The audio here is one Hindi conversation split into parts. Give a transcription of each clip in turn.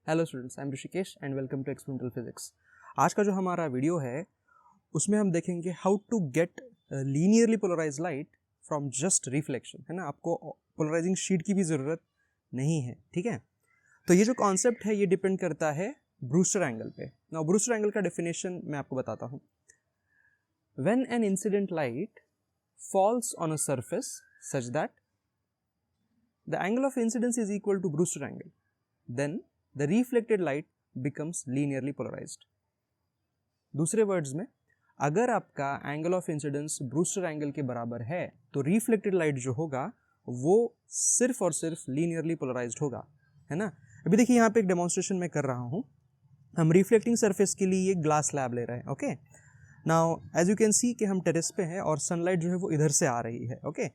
Hello students, I am Rishikesh and welcome to experimental physics. आज का जो हमारा वीडियो है उसमें हम देखेंगे how to get linearly polarise light from just reflection, है ना। आपको पोलराइजिंग शीट की भी ज़रूरत नहीं है, ठीक है। तो ये जो कॉन्सेप्ट है ये डिपेंड करता है ब्रूस्टर एंगल पे। नाउ ब्रूस्टर एंगल का डेफिनेशन मैं आपको बताता हूँ। When an incident light falls on a surface such that the angle of incidence is equal to Brewster angle, then the reflected light becomes linearly polarized. दूसरे वर्ड्स में, अगर आपका angle of incidence Brewster angle के बराबर है तो रिफ्लेक्टेड लाइट जो होगा वो सिर्फ और सिर्फ लीनियरली पोलराइज्ड होगा, है ना। अभी देखिए यहाँ पे एक डेमोन्स्ट्रेशन मैं कर रहा हूँ। हम रिफ्लेक्टिंग सरफेस के लिए ये ग्लास स्लैब ले रहे हैं, okay. Now as you can see कि हम टेरेस पे हैं और सनलाइट जो है वो इधर से आ रही है, ओके।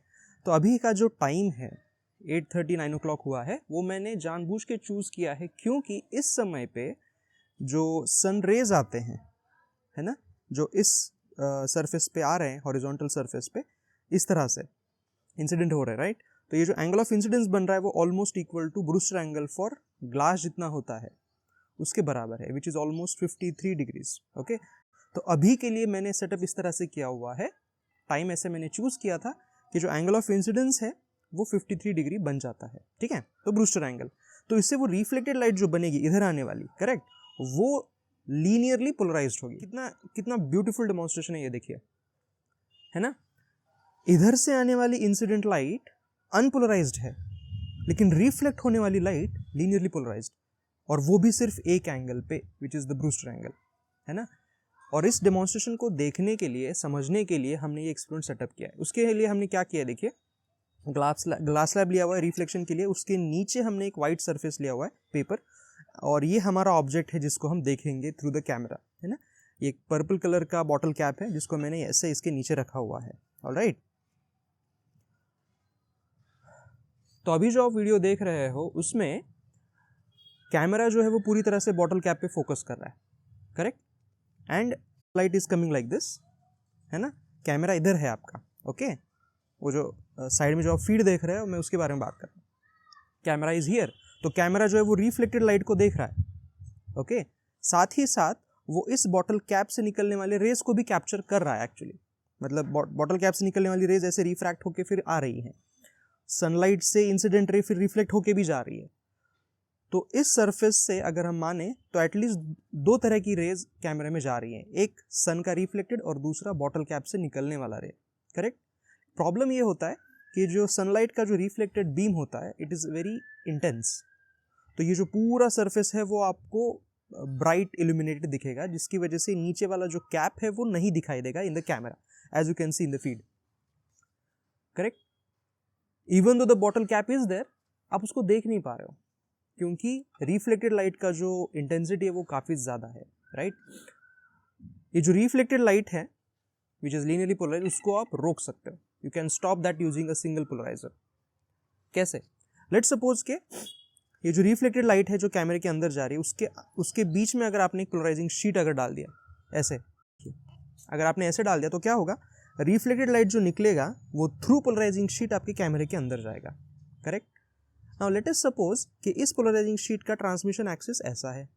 तो अभी का जो टाइम है 8:30 9 o'clock हुआ है, वो मैंने जानबूझ के चूज़ किया है क्योंकि इस समय पे जो सन रेज आते हैं, है ना, जो इस सरफेस पे आ रहे हैं, हॉरिजॉन्टल सरफेस पे इस तरह से इंसिडेंट हो रहा है, राइट। तो ये जो एंगल ऑफ इंसिडेंस बन रहा है वो almost equal to Brewster angle for glass जितना होता है उसके बराबर है, which is almost 53 degrees, okay. तो अभी के लिए मैंने सेटअप इस तरह से किया हुआ है, टाइम ऐसे मैंने चूज़ किया था कि जो एंगल ऑफ इंसिडेंस है वो 53 डिग्री बन जाता है, ठीक है। तो ब्रूस्टर एंगल, तो इससे वो रिफ्लेक्टेड लाइट जो बनेगी इधर आने वाली, करेक्ट, वो लीनियरली पोलराइज्ड होगी। कितना कितना ब्यूटीफुल डेमोन्स्ट्रेशन है ये, देखिए, है ना। इधर से आने वाली इंसिडेंट लाइट अनपोलराइज्ड है, लेकिन रिफ्लेक्ट होने वाली लाइट लीनियरली पोलराइज्ड, और वो भी सिर्फ एक एंगल पे, which is the Brewster angle, है ना। और इस डेमोन्स्ट्रेशन को देखने के लिए, समझने के लिए हमने ये एक्सपेरिमेंट सेटअप किया है। उसके लिए हमने क्या किया, देखिए, ग्लास स्लैब लिया हुआ है रिफ्लेक्शन के लिए, उसके नीचे हमने एक वाइट सरफेस लिया हुआ है, पेपर, और ये हमारा ऑब्जेक्ट है जिसको हम देखेंगे थ्रू द कैमरा, है ना। ये एक पर्पल कलर का बॉटल कैप है जिसको मैंने ऐसे इसके नीचे रखा हुआ है, ऑलराइट। तो अभी जो आप वीडियो देख रहे हो उसमें कैमरा जो है वो पूरी तरह से बॉटल कैप पे फोकस कर रहा है, correct, and light is coming like this, है ना। कैमरा इधर है आपका, ओके। वो जो साइड में जो आप फीड देख रहे हो, मैं उसके बारे में बात कर रहा हूँ। कैमरा इज हियर, तो कैमरा जो है वो रिफ्लेक्टेड लाइट को देख रहा है, ओके। साथ ही साथ वो इस बॉटल कैप से निकलने वाले रेज को भी कैप्चर कर रहा है एक्चुअली। मतलब बॉटल कैप से निकलने वाली रेज ऐसे रिफ्रैक्ट होके फिर आ रही है, सनलाइट से इंसिडेंट रे फिर रिफ्लेक्ट होके भी जा रही है। तो इस सरफेस से अगर हम माने तो एटलीस्ट दो तरह की रेज कैमरे में जा रही है, एक सन का रिफ्लेक्टेड और दूसरा बॉटल कैप से निकलने वाला रे, करेक्ट। प्रॉब्लम ये होता है कि जो सनलाइट का जो रिफ्लेक्टेड बीम होता है इट इज़ वेरी इंटेंस, तो ये जो पूरा सरफेस है वो आपको ब्राइट इल्यूमिनेटेड दिखेगा, जिसकी वजह से नीचे वाला जो कैप है वो नहीं दिखाई देगा in the camera, as you can see in the feed, correct. Even though the bottle cap is there, आप उसको देख नहीं पा रहे हो क्योंकि रिफ्लेक्टेड लाइट का जो इंटेंसिटी है वो काफ़ी ज़्यादा है, राइट। ये जो रिफ्लेक्टेड लाइट है विच इज़ लीनियरली पोलराइज्ड, उसको आप रोक सकते हो। You can stop that using a single polariser. कैसे? लेट्स सपोज के ये जो रिफ्लेक्टेड लाइट है जो कैमरे के अंदर जा रही है उसके बीच में अगर आपने एक पोलराइजिंग शीट अगर डाल दिया, ऐसे, अगर आपने ऐसे डाल दिया तो क्या होगा, रिफ्लेक्टेड लाइट जो निकलेगा वो थ्रू पोलराइजिंग शीट आपके कैमरे के अंदर जाएगा, correct. Now let us suppose कि इस पोलराइजिंग शीट का ट्रांसमिशन एक्सिस ऐसा है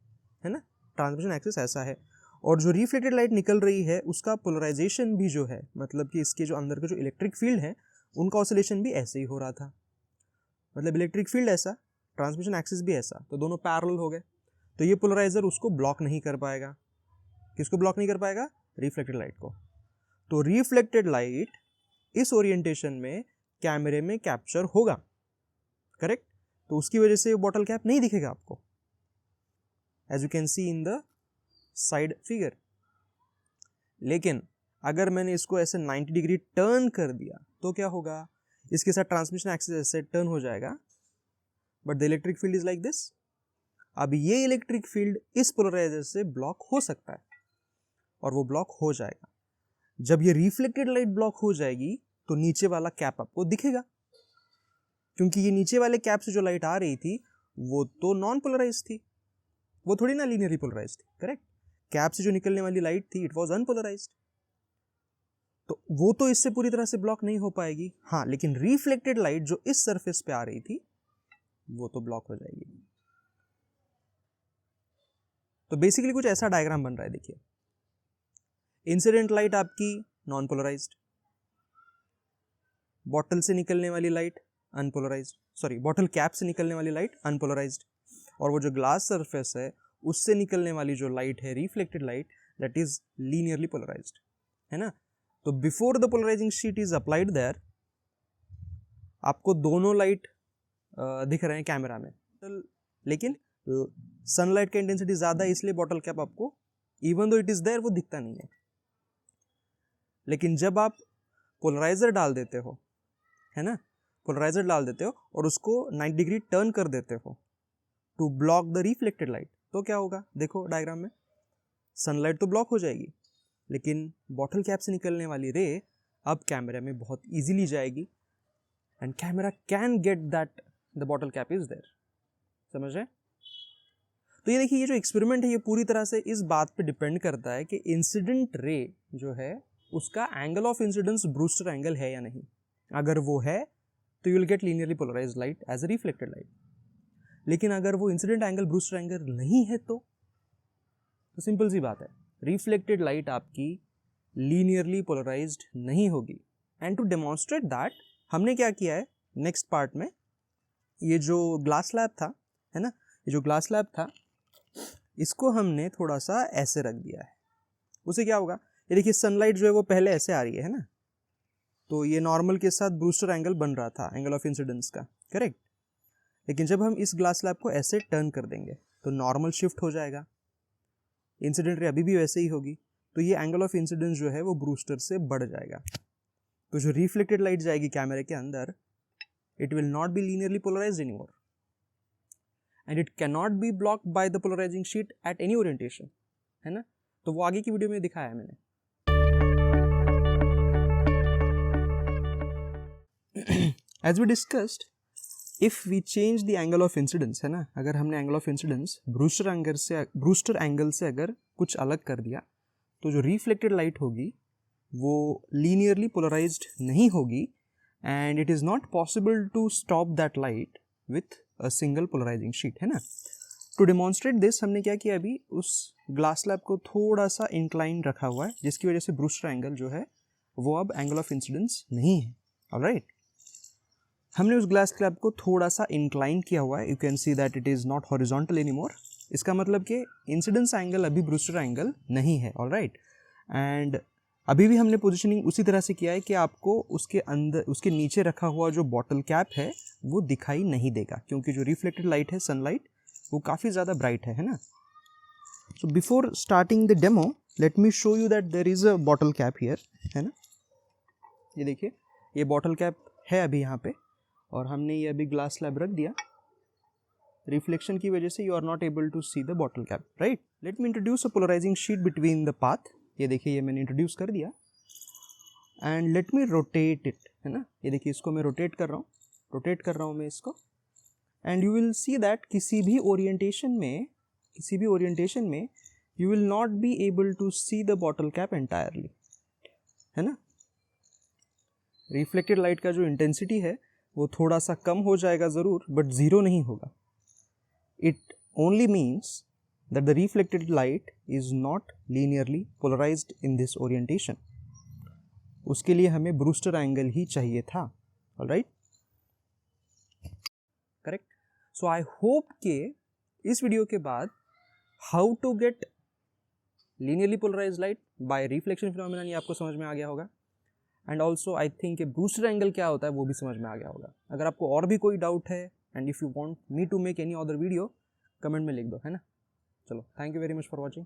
ना, ट्रांसमिशन एक्सिस ऐसा है, और जो रिफ्लेक्टेड लाइट निकल रही है उसका पोलराइजेशन भी जो है, मतलब कि इसके जो अंदर के जो इलेक्ट्रिक फील्ड है उनका ऑसिलेशन भी ऐसे ही हो रहा था, मतलब इलेक्ट्रिक फील्ड ऐसा, ट्रांसमिशन एक्सिस भी ऐसा, तो दोनों पैरेलल हो गए। तो ये पोलराइजर उसको ब्लॉक नहीं कर पाएगा। किसको ब्लॉक नहीं कर पाएगा? रिफ्लेक्टेड लाइट को। तो रिफ्लेक्टेड लाइट इस ओरिएंटेशन में कैमरे में कैप्चर होगा, करेक्ट। तो उसकी वजह से बॉटल कैप नहीं दिखेगा आपको, as you can see in the side figure. लेकिन अगर मैंने इसको ऐसे 90 डिग्री टर्न कर दिया तो क्या होगा, इसके साथ ट्रांसमिशन एक्सिस ऐसे टर्न हो जाएगा, but the electric field is like this. अब ये इलेक्ट्रिक फील्ड इस पोलराइजर से ब्लॉक हो सकता है और वो ब्लॉक हो जाएगा। जब ये रिफ्लेक्टेड लाइट ब्लॉक हो जाएगी तो नीचे वाला कैप आपको दिखेगा, क्योंकि ये नीचे वाले कैप से जो लाइट आ रही थी वो तो नॉन पोलराइज थी, वो थोड़ी ना लीनियरली पोलराइज थी, करेक्ट। कैप से जो निकलने वाली लाइट थी इट वाज अनपोलराइज्ड, तो वो तो इससे पूरी तरह से ब्लॉक नहीं हो पाएगी। हाँ, लेकिन रिफ्लेक्टेड लाइट जो इस सरफेस पे आ रही थी वो तो ब्लॉक हो जाएगी। तो बेसिकली कुछ ऐसा डायग्राम बन रहा है, देखिए इंसिडेंट लाइट आपकी नॉन पोलराइज्ड, बॉटल से निकलने वाली light unpolarised, sorry bottle cap से निकलने वाली लाइट अनपोलराइज्ड, और वो जो ग्लास सरफेस है उससे निकलने वाली जो लाइट है reflected light, that is linearly polarised, है ना। तो before the polarising sheet is applied there, आपको दोनों लाइट दिख रहे हैं कैमरा में, लेकिन सनलाइट का इंटेंसिटी ज्यादा है इसलिए बॉटल कैप आपको even though it is there वो दिखता नहीं है। लेकिन जब आप पोलराइजर डाल देते हो, है ना, पोलराइजर डाल देते हो और उसको 90 डिग्री टर्न कर देते हो to block the reflected light, तो क्या होगा, देखो डायग्राम में सनलाइट तो ब्लॉक हो जाएगी, लेकिन बॉटल कैप से निकलने वाली रे अब कैमरा में बहुत इजीली जाएगी and camera can get that the bottle cap is there. समझ रहे? तो ये देखिए, ये जो एक्सपेरिमेंट है ये पूरी तरह से इस बात पे डिपेंड करता है कि इंसिडेंट रे जो है उसका angle of incidence Brewster angle है या नहीं। अगर वो है तो you will get linearly polarised light as a reflected light, लेकिन अगर वो इंसिडेंट एंगल ब्रूस्टर एंगल नहीं है तो सिंपल सी बात है, रिफ्लेक्टेड लाइट आपकी लीनियरली पोलराइज्ड नहीं होगी। एंड टू डेमोन्स्ट्रेट दैट हमने क्या किया है नेक्स्ट पार्ट में, ये जो ग्लास स्लैब था, है ना, ये जो ग्लास स्लैब था इसको हमने थोड़ा सा ऐसे रख दिया है। उसे क्या होगा, ये देखिए सनलाइट जो है वो पहले ऐसे आ रही है ना, तो ये नॉर्मल के साथ ब्रूस्टर एंगल बन रहा था, एंगल ऑफ इंसिडेंस का, करेक्ट। लेकिन जब हम इस ग्लास स्लैब को ऐसे टर्न कर देंगे तो नॉर्मल शिफ्ट हो जाएगा, इंसिडेंट रे अभी भी वैसे ही होगी, तो ये एंगल ऑफ इंसिडेंस जो है वो ब्रूस्टर से बढ़ जाएगा। तो जो रिफ्लेक्टेड लाइट जाएगी कैमरे के अंदर, it will not be linearly polarized anymore and it can not be blocked by the polarising sheet at any orientation, है ना। तो वो आगे की वीडियो में दिखाया है मैंने। As we discussed, if we change the angle of incidence, है ना, अगर हमने angle of incidence Brewster angle से अगर कुछ अलग कर दिया तो जो रिफ्लेक्टेड लाइट होगी वो लीनियरली पोलराइज्ड नहीं होगी and it is not possible to stop that light with a single polarizing sheet, है ना। टू डेमॉन्स्ट्रेट दिस हमने क्या किया, अभी उस ग्लास स्लैब को थोड़ा सा इंक्लाइन रखा हुआ है जिसकी वजह से ब्रूस्टर एंगल जो है वो अब एंगल ऑफ इंसिडेंस नहीं है। ऑलराइट, हमने उस ग्लास स्लैब को थोड़ा सा इंक्लाइन किया हुआ है, you can see that it is not horizontal anymore. इसका मतलब कि इंसिडेंस एंगल अभी ब्रूस्टर एंगल नहीं है। ऑलराइट, एंड अभी भी हमने पोजीशनिंग उसी तरह से किया है कि आपको उसके अंदर, उसके नीचे रखा हुआ जो बॉटल कैप है वो दिखाई नहीं देगा, क्योंकि जो रिफ्लेक्टेड लाइट है सनलाइट वो काफ़ी ज़्यादा ब्राइट है ना। So before starting the demo let me show you that there is a bottle cap here, है ना। ये देखिए, ये बॉटल कैप है अभी यहाँ पे, और हमने ये अभी ग्लास स्लैब रख दिया। रिफ्लेक्शन की वजह से you are not able to see the bottle cap, right. Let me introduce a polarizing sheet between the path. ये देखिए, ये मैंने इंट्रोड्यूस कर दिया and let me rotate it, है ना। ये देखिए, इसको मैं रोटेट कर रहा हूँ मैं इसको, and you will see that किसी भी ओरिएंटेशन में you will not be able to see the bottle cap entirely, है ना। रिफ्लेक्टेड लाइट का जो इंटेंसिटी है वो थोड़ा सा कम हो जाएगा ज़रूर, बट ज़ीरो नहीं होगा। It only means that the reflected light is not linearly polarized in this orientation. उसके लिए हमें ब्रूस्टर एंगल ही चाहिए था। Alright, correct. So I hope कि इस वीडियो के बाद how to get linearly polarised light by reflection phenomenon ये आपको समझ में आ गया होगा, and also I think Brewster angle क्या होता है वो भी समझ में आ गया होगा। अगर आपको और भी कोई डाउट है and if you want me to make any other video, comment में लिख दो, है ना। चलो, thank you very much for watching.